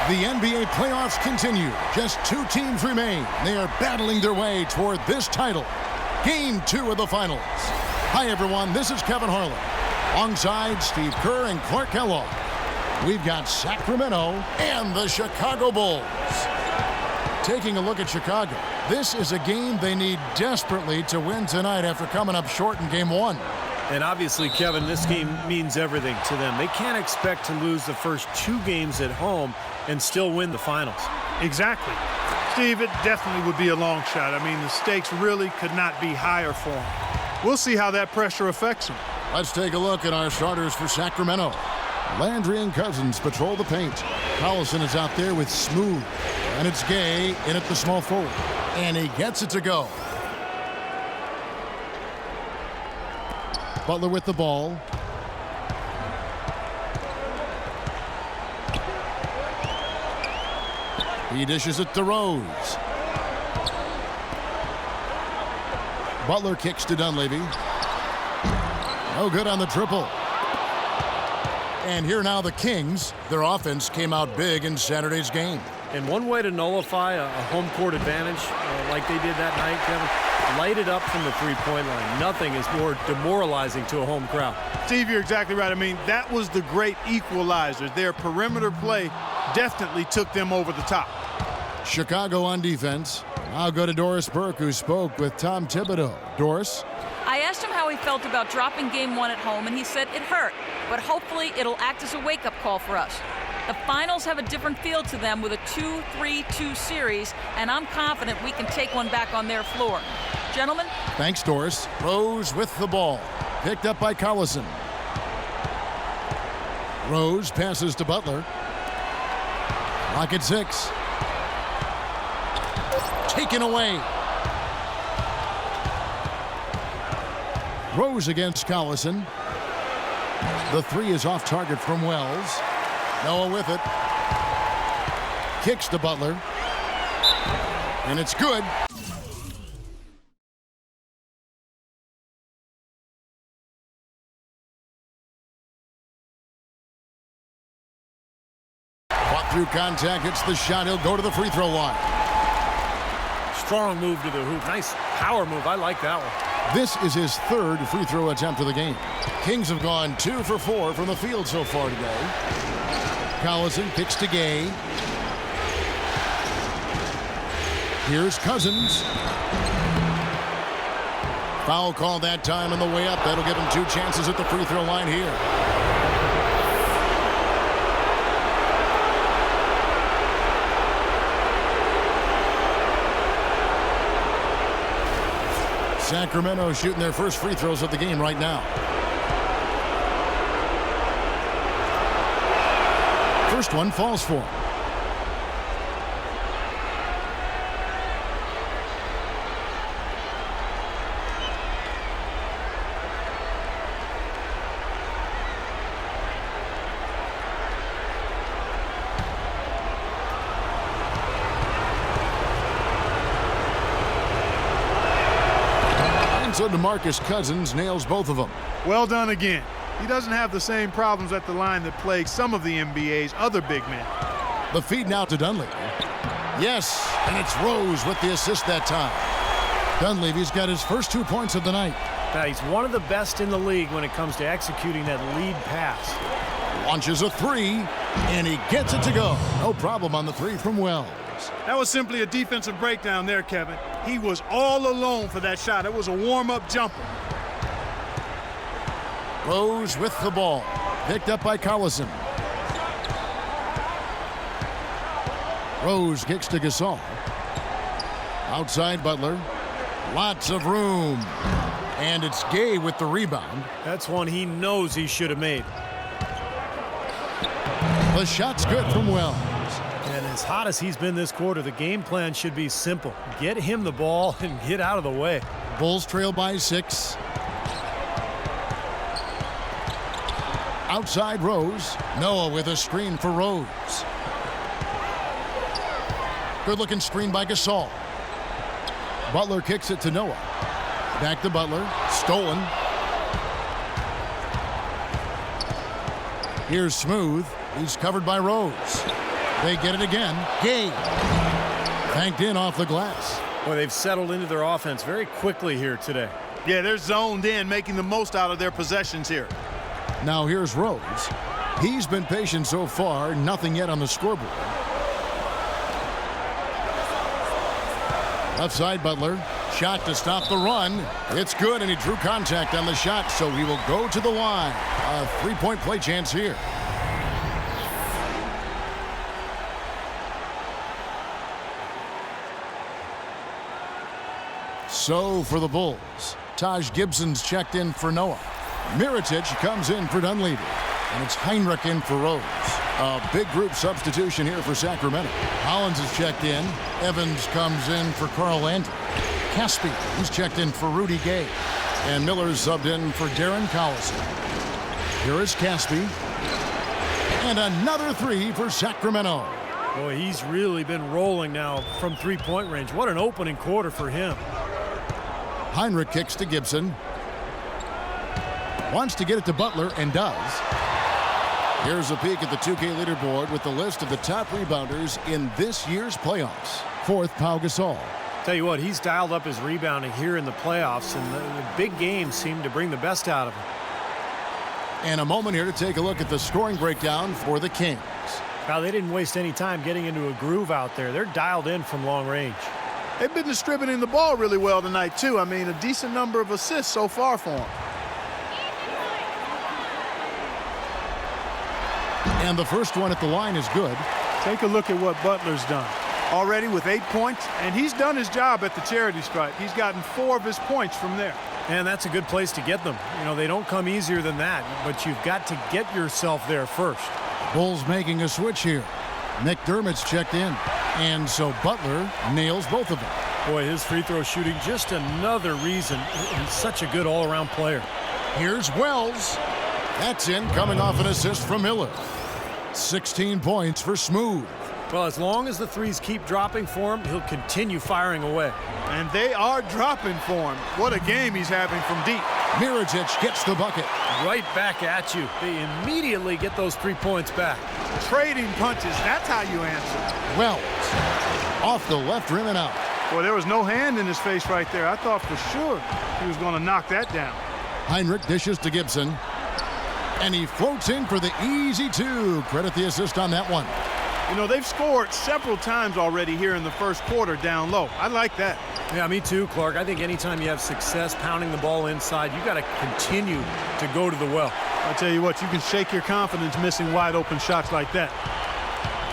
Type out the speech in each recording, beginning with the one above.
The NBA playoffs continue. Just 2 teams remain. They are battling their way toward this title. Game 2 of the finals. Hi, everyone. This is Kevin Harlan. Alongside Steve Kerr and Clark Kellogg. We've got Sacramento and the Chicago Bulls. Taking a look at Chicago. This is a game they need desperately to win tonight after coming up short in Game 1. And obviously, Kevin, this game means everything to them. They can't expect to lose the first 2 games at home and still win the finals. Exactly. Steve, it definitely would be a long shot. I mean, the stakes really could not be higher for them. We'll see how that pressure affects them. Let's take a look at our starters for Sacramento. Landry and Cousins patrol the paint. Collison is out there with Smooth. And it's Gay in at the small forward. And he gets it to go. Butler with the ball. He dishes it to Rose. Butler kicks to Dunleavy. No good on the triple. And here now the Kings. Their offense came out big in Saturday's game. And one way to nullify a home court advantage like they did that night, Kevin, light it up from the three-point line. Nothing is more demoralizing to a home crowd. Steve, you're exactly right. I mean, that was the great equalizer. Their perimeter play definitely took them over the top. Chicago on defense. I'll go to Doris Burke, who spoke with Tom Thibodeau. Doris? I asked him how he felt about dropping Game 1 at home, and he said it hurt, but hopefully it'll act as a wake-up call for us. The finals have a different feel to them with a 2-3-2 series, and I'm confident we can take one back on their floor. Gentlemen? Thanks, Doris. Rose with the ball. Picked up by Collison. Rose passes to Butler. Lock at 6. Taken away. Rose against Collison. The 3 is off target from Wells. Noah with it. Kicks to Butler. And it's good. Fought through contact, hits the shot. He'll go to the free throw line. Strong move to the hoop. Nice power move. I like that one. This is his 3rd free throw attempt of the game. Kings have gone 2 for 4 from the field so far today. Collison kicks to Gay. Here's Cousins. Foul call that time on the way up. That'll give him 2 chances at the free throw line here. Sacramento shooting their first free throws of the game right now. First one falls for him. So DeMarcus Cousins nails both of them. Well done again. He doesn't have the same problems at the line that plague some of the NBA's other big men. The feed now to Dunleavy. Yes, and it's Rose with the assist that time. Dunleavy's got his first 2 points of the night. Now, he's one of the best in the league when it comes to executing that lead pass. Launches a 3, and he gets it to go. No problem on the 3 from Wells. That was simply a defensive breakdown there, Kevin. He was all alone for that shot. It was a warm-up jumper. Rose with the ball. Picked up by Collison. Rose kicks to Gasol. Outside Butler. Lots of room. And it's Gay with the rebound. That's one he knows he should have made. The shot's good from Wells. And as hot as he's been this quarter, the game plan should be simple. Get him the ball and get out of the way. Bulls trail by 6. Outside Rose. Noah with a screen for Rose. Good-looking screen by Gasol. Butler kicks it to Noah. Back to Butler. Stolen. Here's Smooth. He's covered by Rose. They get it again. Gay. Banked in off the glass. Boy, they've settled into their offense very quickly here today. Yeah, they're zoned in, making the most out of their possessions here. Now here's Rose. He's been patient so far, nothing yet on the scoreboard. Left side, Butler. Shot to stop the run. It's good, and he drew contact on the shot, so he will go to the line. A three-point play chance here. So for the Bulls, Taj Gibson's checked in for Noah. Mirotic comes in for Dunleavy. And it's Heinrich in for Rose. A big group substitution here for Sacramento. Hollins is checked in. Evans comes in for Carl Landry. Caspi, he's checked in for Rudy Gay. And Miller's subbed in for Darren Collison. Here is Caspi. And another three for Sacramento. Boy, he's really been rolling now from three-point range. What an opening quarter for him. Heinrich kicks to Gibson. Wants to get it to Butler and does. Here's a peek at the 2K leaderboard with the list of the top rebounders in this year's playoffs. Fourth, Pau Gasol. Tell you what, he's dialed up his rebounding here in the playoffs, and the big games seem to bring the best out of him. And a moment here to take a look at the scoring breakdown for the Kings. Now, they didn't waste any time getting into a groove out there. They're dialed in from long range. They've been distributing the ball really well tonight, too. I mean, a decent number of assists so far for them. And the first one at the line is good. Take a look at what Butler's done. Already with 8 points, and he's done his job at the charity stripe. He's gotten 4 of his points from there. And that's a good place to get them. You know, they don't come easier than that, but you've got to get yourself there first. Bulls making a switch here. McDermott's checked in. And so Butler nails both of them. Boy, his free throw shooting, just another reason he's such a good all-around player. Here's Wells. That's in, coming off an assist from Miller. 16 points for Smooth. Well, as long as the threes keep dropping for him, he'll continue firing away. And they are dropping for him. What a game he's having from deep. Mirotic gets the bucket. Right back at you. They immediately get those 3 points back. Trading punches, that's how you answer. Wells off the left rim and out. Boy, there was no hand in his face right there. I thought for sure he was going to knock that down. Heinrich dishes to Gibson. And he floats in for the easy two. Credit the assist on that one. You know, they've scored several times already here in the first quarter down low. I like that. Yeah, me too, Clark. I think anytime you have success pounding the ball inside, you got to continue to go to the well. I tell you what, you can shake your confidence missing wide open shots like that.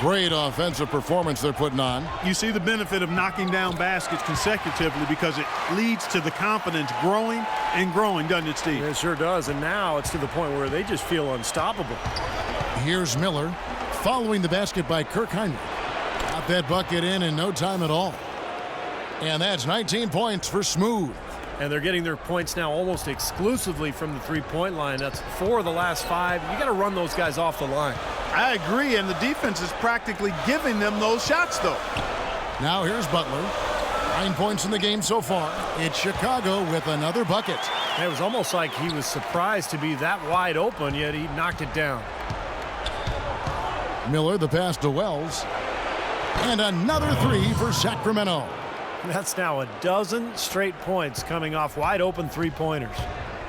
Great offensive performance they're putting on. You see the benefit of knocking down baskets consecutively because it leads to the confidence growing and growing, doesn't it, Steve? It sure does, and now it's to the point where they just feel unstoppable. Here's Miller following the basket by Kirk Heinrich. Got that bucket in no time at all. And that's 19 points for Smooth. And they're getting their points now almost exclusively from the three-point line. That's 4 of the last 5. You got to run those guys off the line. I agree, and the defense is practically giving them those shots, though. Now here's Butler. 9 points in the game so far. It's Chicago with another bucket. It was almost like he was surprised to be that wide open, yet he knocked it down. Miller, the pass to Wells. And another 3 for Sacramento. That's now 12 straight points coming off wide open three-pointers.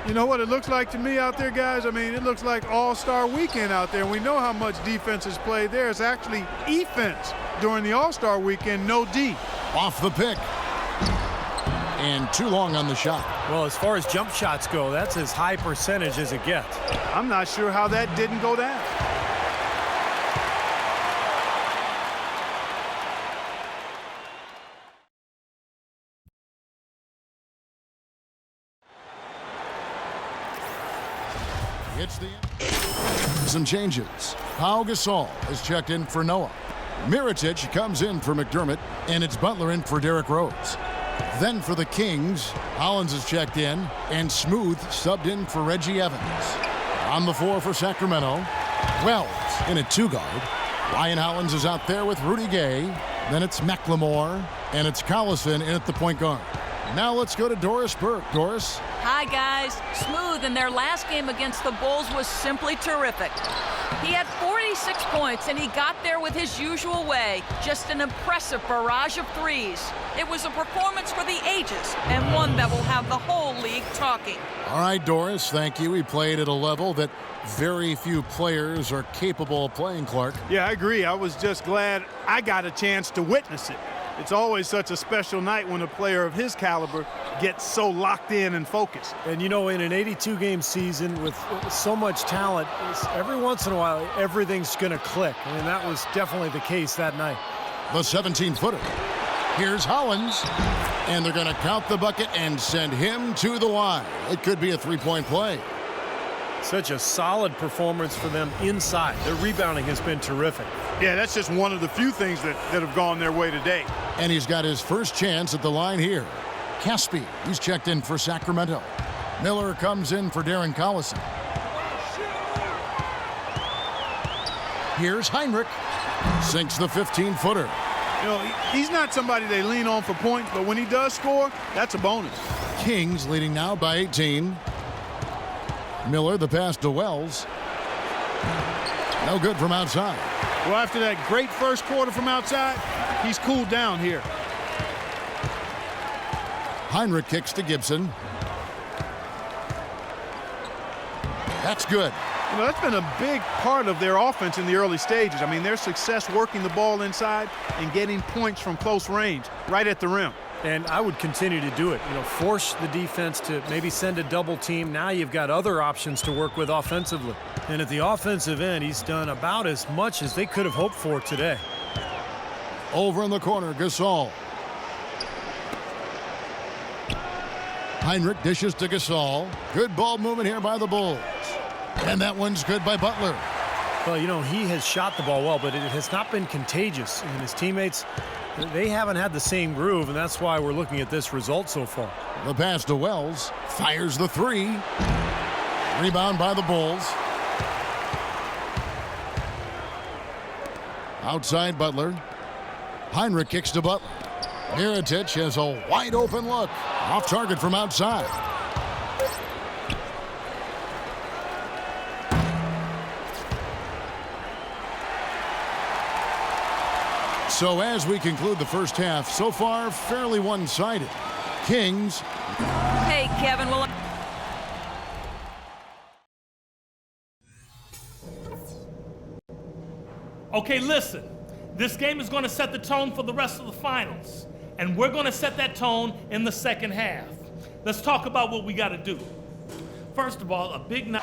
You know what it looks like to me out there, guys? I mean, it looks like all-star weekend out there. We know how much defense is played there. It's actually offense during the all-star weekend, no D. Off the pick. And too long on the shot. Well, as far as jump shots go, that's as high percentage as it gets. I'm not sure how that didn't go down. It's the some changes. Pau Gasol is checked in for Noah. Mirotic comes in for McDermott, and it's Butler in for Derrick Rose. Then for the Kings, Hollins is checked in, and Smooth subbed in for Reggie Evans. On the floor for Sacramento, Wells in at 2-guard. Ryan Hollins is out there with Rudy Gay. Then it's McLemore, and it's Collison in at the point guard. Now let's go to Doris Burke. Doris? Hi, guys. Smooth in their last game against the Bulls was simply terrific. He had 40 36 points, and he got there with his usual way. Just an impressive barrage of threes. It was a performance for the ages, and one that will have the whole league talking. All right, Doris, thank you. He played at a level that very few players are capable of playing, Clark. Yeah, I agree. I was just glad I got a chance to witness it. It's always such a special night when a player of his caliber gets so locked in and focused. And, you know, in an 82-game season with so much talent, every once in a while, everything's going to click. I mean, that was definitely the case that night. The 17-footer. Here's Hollins. And they're going to count the bucket and send him to the line. It could be a three-point play. Such a solid performance for them inside. Their rebounding has been terrific. Yeah, that's just one of the few things that have gone their way today. And he's got his first chance at the line here. Caspi, he's checked in for Sacramento. Miller comes in for Darren Collison. Here's Heinrich. Sinks the 15-footer. You know, he's not somebody they lean on for points, but when he does score, that's a bonus. Kings leading now by 18. Miller, the pass to Wells. No good from outside. Well, after that great first quarter from outside, he's cooled down here. Heinrich kicks to Gibson. That's good. You know, that's been a big part of their offense in the early stages. I mean, their success working the ball inside and getting points from close range, right at the rim. And I would continue to do it. You know, force the defense to maybe send a double team. Now you've got other options to work with offensively. And at the offensive end, he's done about as much as they could have hoped for today. Over in the corner, Gasol. Heinrich dishes to Gasol. Good ball movement here by the Bulls. And that one's good by Butler. Well, you know, he has shot the ball well, but it has not been contagious. And his teammates, they haven't had the same groove, and that's why we're looking at this result so far. The pass to Wells. Fires the three. Rebound by the Bulls. Outside Butler. Heinrich kicks to Butler. Mirotic has a wide open look. Off target from outside. So as we conclude the first half, so far fairly one-sided. Kings. Hey, Kevin, well, Okay, listen. This game is going to set the tone for the rest of the finals. And we're going to set that tone in the second half. Let's talk about what we got to do. First of all, a big night.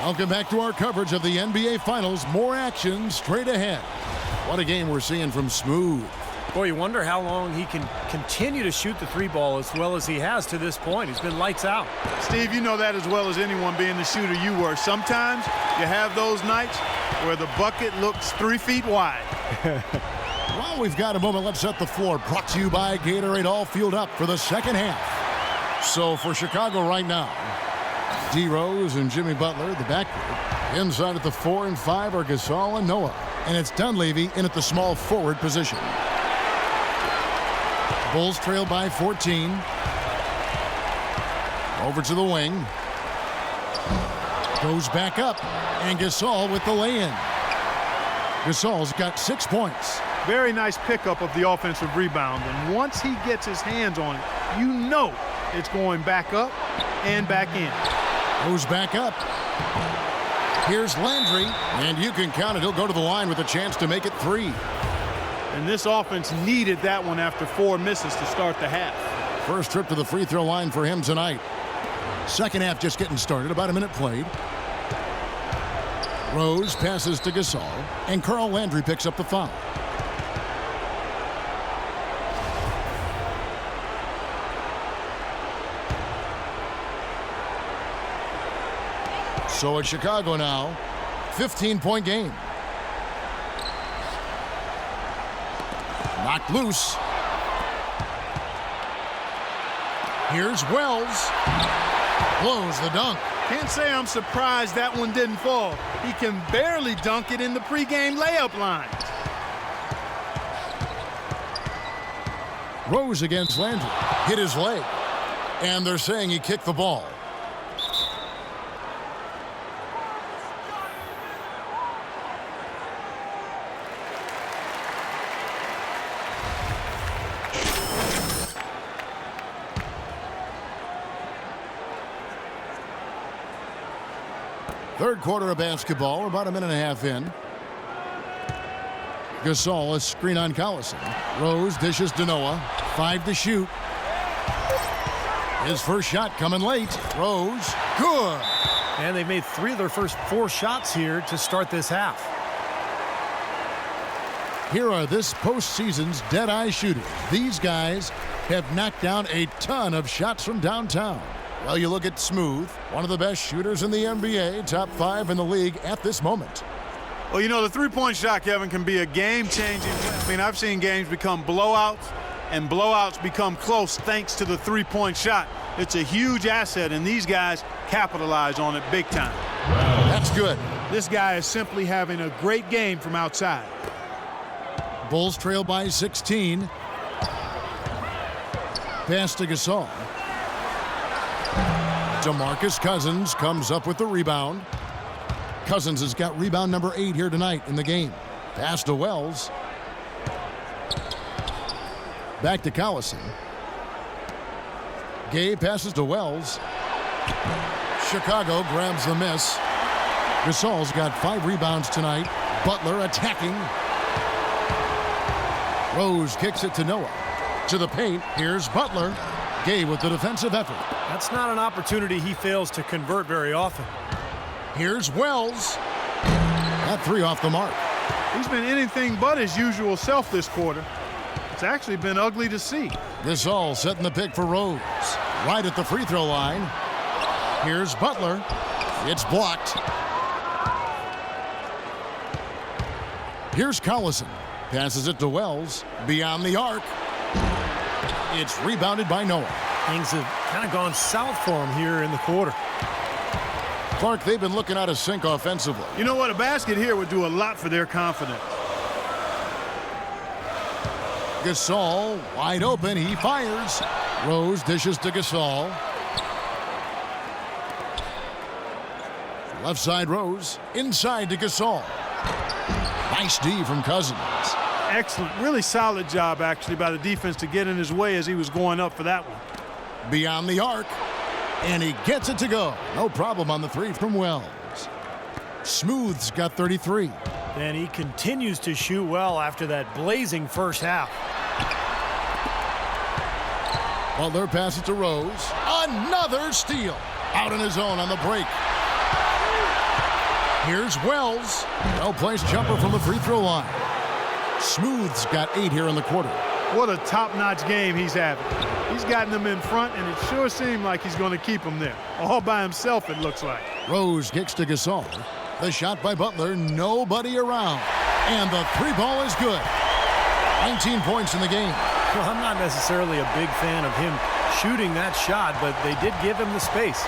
Welcome back to our coverage of the NBA Finals. More action straight ahead. What a game we're seeing from Smooth. Boy, you wonder how long he can continue to shoot the three ball as well as he has to this point. He's been lights out. Steve, you know that as well as anyone being the shooter you were. Sometimes you have those nights where the bucket looks 3 feet wide. Well, we've got a moment. Let's set the floor. Brought to you by Gatorade, all fueled up for the second half. So for Chicago right now, D. Rose and Jimmy Butler, the backcourt. Inside at the 4 and 5 are Gasol and Noah. And it's Dunleavy in at the small forward position. Bulls trail by 14. Over to the wing. Goes back up. And Gasol with the lay-in. Gasol's got 6 points. Very nice pickup of the offensive rebound. And once he gets his hands on it, you know it's going back up and back in. Goes back up. Here's Landry. And you can count it. He'll go to the line with a chance to make it 3. And this offense needed that one after 4 misses to start the half. First trip to the free throw line for him tonight. Second half just getting started. About a minute played. Rose passes to Gasol. And Carl Landry picks up the foul. So it's Chicago now. 15-point game. Knocked loose. Here's Wells. Blows the dunk. Can't say I'm surprised that one didn't fall. He can barely dunk it in the pregame layup line. Rose against Landry. Hit his leg. And they're saying he kicked the ball. Third quarter of basketball. We're about a minute and a half in. Gasol, a screen on Collison. Rose dishes to Noah. 5 to shoot. His first shot coming late. Rose, good. And they've made 3 of their first 4 shots here to start this half. Here are this postseason's dead-eye shooters. These guys have knocked down a ton of shots from downtown. Well, you look at Smooth, one of the best shooters in the NBA, top 5 in the league at this moment. Well, you know, the three-point shot, Kevin, can be a game-changing. I mean, I've seen games become blowouts, and blowouts become close thanks to the three-point shot. It's a huge asset, and these guys capitalize on it big time. That's good. This guy is simply having a great game from outside. Bulls trail by 16. Pass to Gasol. DeMarcus Cousins comes up with the rebound. Cousins has got rebound number 8 here tonight in the game. Pass to Wells. Back to Collison. Gay passes to Wells. Chicago grabs the miss. Gasol's got 5 rebounds tonight. Butler attacking. Rose kicks it to Noah. To the paint. Here's Butler. Gay with the defensive effort. That's not an opportunity he fails to convert very often. Here's Wells. That 3 off the mark. He's been anything but his usual self this quarter. It's actually been ugly to see. Gasol setting the pick for Rose. Right at the free throw line. Here's Butler. It's blocked. Here's Collison. Passes it to Wells. Beyond the arc. It's rebounded by Noah. Things have kind of gone south for him here in the quarter. Clark, they've been looking out of sync offensively. You know what? A basket here would do a lot for their confidence. Gasol wide open. He fires. Rose dishes to Gasol. Left side Rose. Inside to Gasol. Nice D from Cousins. Excellent. Really solid job, actually, by the defense to get in his way as he was going up for that one. Beyond the arc. And he gets it to go. No problem on the 3 from Wells. Smooth's got 33. And he continues to shoot well after that blazing first half. Butler passes to Rose. Another steal. Out in his own on the break. Here's Wells. Well-placed jumper from the free throw line. Smooth's got 8 here in the quarter. What a top-notch game he's having. He's gotten them in front, and it sure seemed like he's going to keep them there. All by himself, it looks like. Rose kicks to Gasol. The shot by Butler, nobody around. And the 3 ball is good. 19 points in the game. Well, I'm not necessarily a big fan of him shooting that shot, but they did give him the space.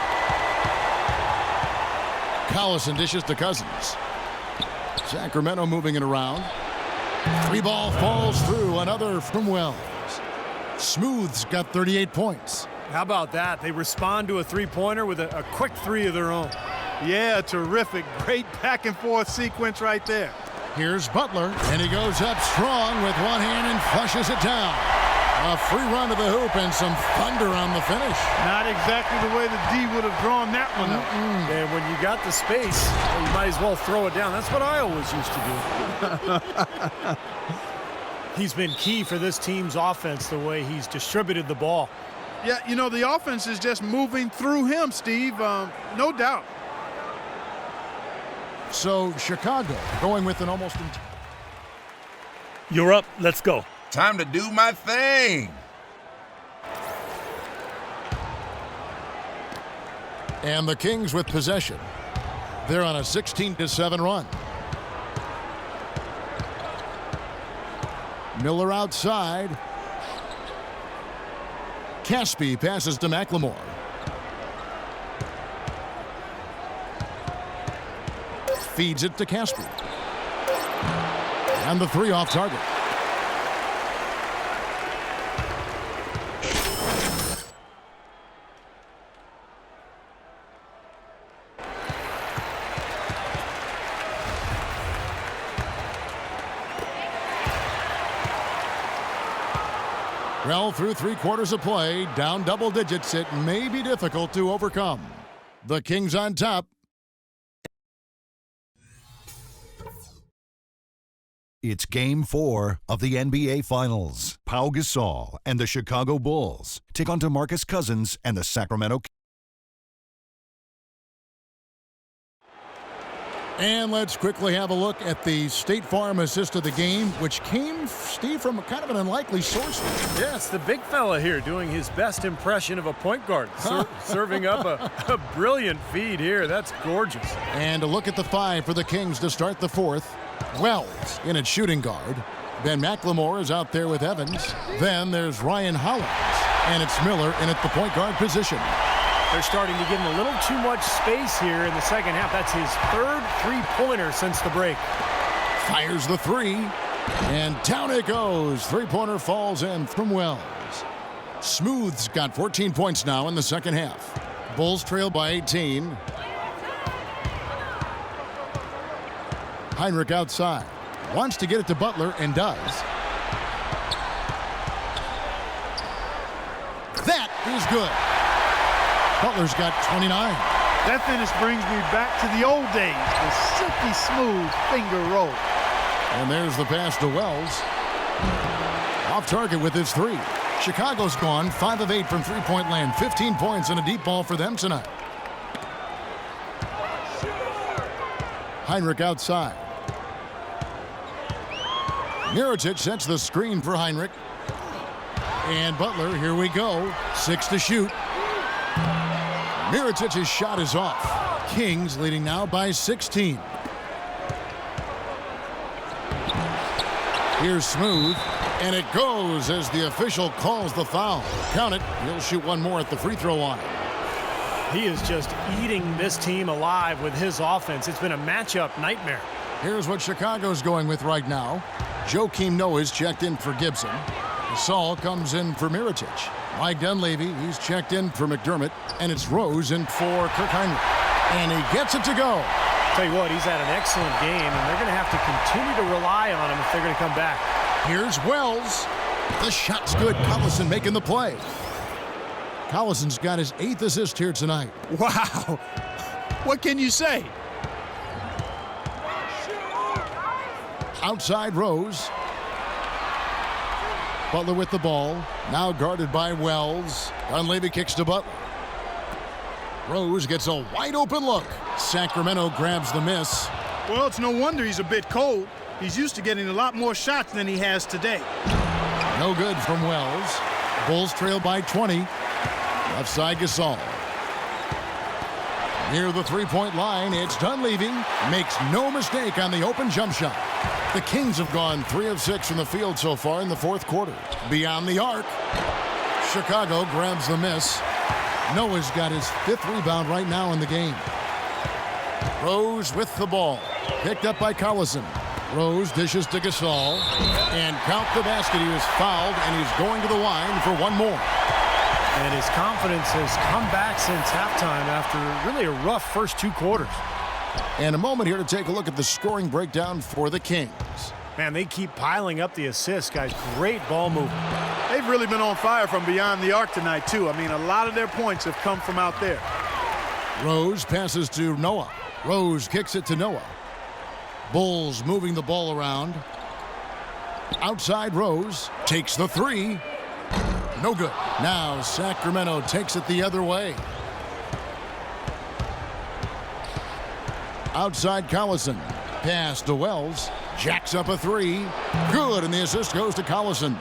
Collison dishes to Cousins. Sacramento moving it around. 3 ball falls through. Another from Wells. Smooth's got 38 points. How about that? They respond to a three-pointer with a quick 3 of their own. Yeah, terrific. Great back-and-forth sequence right there. Here's Butler, and he goes up strong with one hand and flushes it down. A free run to the hoop and some thunder on the finish. Not exactly the way the D would have drawn that one up. And when you got the space, you might as well throw it down. That's what I always used to do. He's been key for this team's offense, the way he's distributed the ball. Yeah, you know, the offense is just moving through him, Steve, no doubt. So Chicago going with an almost... You're up. Let's go. Time to do my thing. And the Kings with possession. They're on a 16-7 run. Miller outside. Caspi passes to McLemore. Feeds it to Caspi. And the 3 off target. Well, through 3 quarters of play, down double digits, it may be difficult to overcome. The Kings on top. It's Game 4 of the NBA Finals. Pau Gasol and the Chicago Bulls take on DeMarcus Cousins and the Sacramento Kings. And let's quickly have a look at the State Farm assist of the game, which came, Steve, from kind of an unlikely source. Yes, the big fella here doing his best impression of a point guard, serving up a brilliant feed here. That's gorgeous. And a look at the 5 for the Kings to start the fourth. Wells in at shooting guard. Ben McLemore is out there with Evans. Then there's Ryan Hollins. And it's Miller in at the point guard position. They're starting to give him a little too much space here in the second half. That's his third three-pointer since the break. Fires the 3. And down it goes. Three-pointer falls in from Wells. Smooth's got 14 points now in the second half. Bulls trail by 18. Heinrich outside. Wants to get it to Butler and does. That is good. Butler's got 29. That finish brings me back to the old days, the silky smooth finger roll. And there's the pass to Wells. Off target with his 3. Chicago's gone 5 of 8 from three-point land. 15 points and a deep ball for them tonight. Heinrich outside. Mirotic sets the screen for Heinrich. And Butler, here we go. 6 to shoot. Mirotic's shot is off. Kings leading now by 16. Here's Smooth. And it goes as the official calls the foul. Count it. He'll shoot one more at the free throw line. He is just eating this team alive with his offense. It's been a matchup nightmare. Here's what Chicago's going with right now. Joakim Noah's checked in for Gibson. Gasol comes in for Mirotic. Mike Dunleavy, he's checked in for McDermott. And it's Rose in for Kirk Heinrich. And he gets it to go. Tell you what, he's had an excellent game, and they're going to have to continue to rely on him if they're going to come back. Here's Wells. The shot's good. Collison making the play. Collison's got his 8th assist here tonight. Wow. What can you say? Outside Rose. Butler with the ball. Now guarded by Wells. Dunleavy kicks to Butler. Rose gets a wide open look. Sacramento grabs the miss. Well, it's no wonder he's a bit cold. He's used to getting a lot more shots than he has today. No good from Wells. Bulls trail by 20. Left side Gasol. Near the three-point line, it's Dunleavy. Makes no mistake on the open jump shot. The Kings have gone 3 of 6 from the field so far in the fourth quarter. Beyond the arc. Chicago grabs the miss. Noah's got his 5th rebound right now in the game. Rose with the ball. Picked up by Collison. Rose dishes to Gasol. And count the basket. He was fouled, and he's going to the line for one more. And his confidence has come back since halftime after really a rough first 2 quarters. And a moment here to take a look at the scoring breakdown for the Kings. Man, they keep piling up the assists, guys. Great ball movement. They've really been on fire from beyond the arc tonight, too. I mean, a lot of their points have come from out there. Rose passes to Noah. Rose kicks it to Noah. Bulls moving the ball around. Outside Rose. Takes the 3. No good. Now Sacramento takes it the other way. Outside Collison. Pass to Wells. Jacks up a 3. Good, and the assist goes to Collison.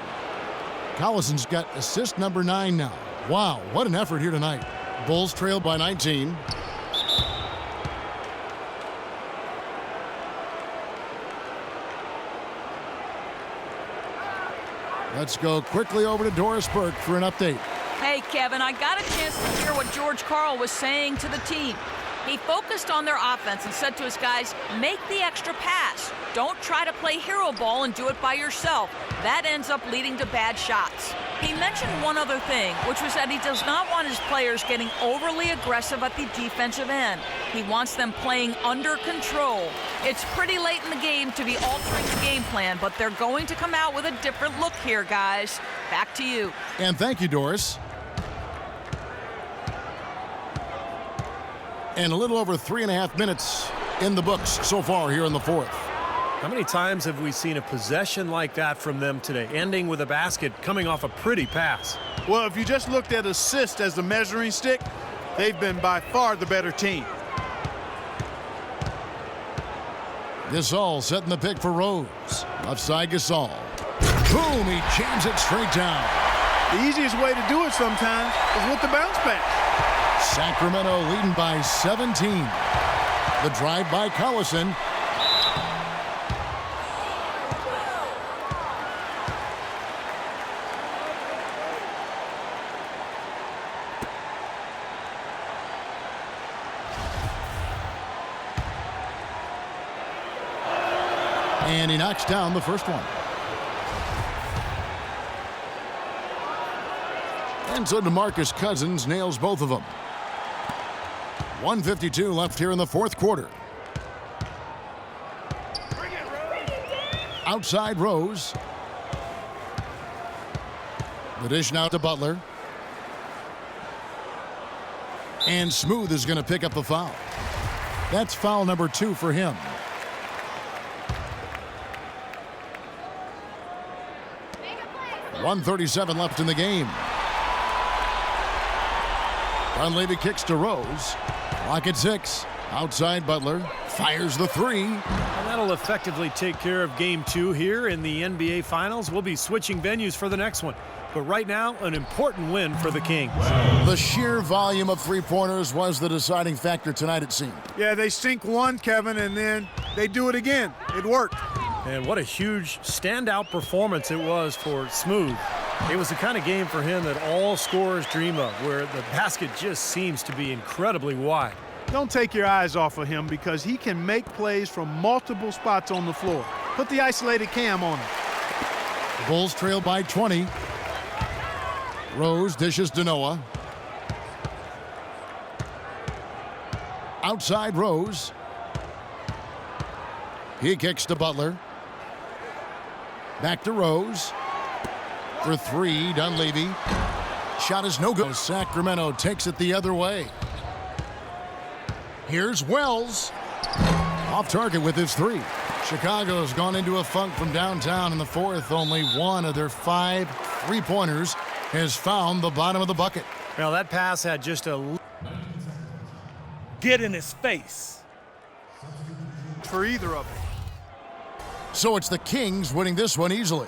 Collison's got assist number 9 now. Wow, what an effort here tonight. Bulls trail by 19. Let's go quickly over to Doris Burke for an update. Hey, Kevin, I got a chance to hear what George Karl was saying to the team. He focused on their offense and said to his guys, make the extra pass. Don't try to play hero ball and do it by yourself. That ends up leading to bad shots. He mentioned one other thing, which was that he does not want his players getting overly aggressive at the defensive end. He wants them playing under control. It's pretty late in the game to be altering the game plan, but they're going to come out with a different look here, guys. Back to you. And thank you, Doris. And a little over 3.5 minutes in the books so far here in the fourth. How many times have we seen a possession like that from them today, ending with a basket coming off a pretty pass? Well, if you just looked at assist as the measuring stick, they've been by far the better team. Gasol setting the pick for Rose. Left side Gasol. Boom, he jams it straight down. The easiest way to do it sometimes is with the bounce pass. Sacramento leading by 17. The drive by Collison. And he knocks down the first one. And so DeMarcus Cousins nails both of them. 1:52 left here in the fourth quarter. Outside Rose. The dish now to Butler. And Smooth is going to pick up the foul. That's foul number 2 for him. .137 left in the game. Dunleavy kicks to Rose. Clock at 6. Outside Butler. Fires the 3. And that'll effectively take care of game 2 here in the NBA Finals. We'll be switching venues for the next one. But right now, an important win for the Kings. The sheer volume of three-pointers was the deciding factor tonight, it seemed. Yeah, they sink one, Kevin, and then they do it again. It worked. And what a huge standout performance it was for Smooth. It was the kind of game for him that all scorers dream of, where the basket just seems to be incredibly wide. Don't take your eyes off of him because he can make plays from multiple spots on the floor. Put the isolated cam on him. The Bulls trail by 20. Rose dishes to Noah. Outside Rose. He kicks to Butler. Back to Rose. For 3, Dunleavy. Shot is no good. Sacramento takes it the other way. Here's Wells. Off target with his 3. Chicago's gone into a funk from downtown in the fourth. Only one of their 5 three-pointers has found the bottom of the bucket. Well, that pass had just a... Get in his face. For either of them. So it's the Kings winning this one easily.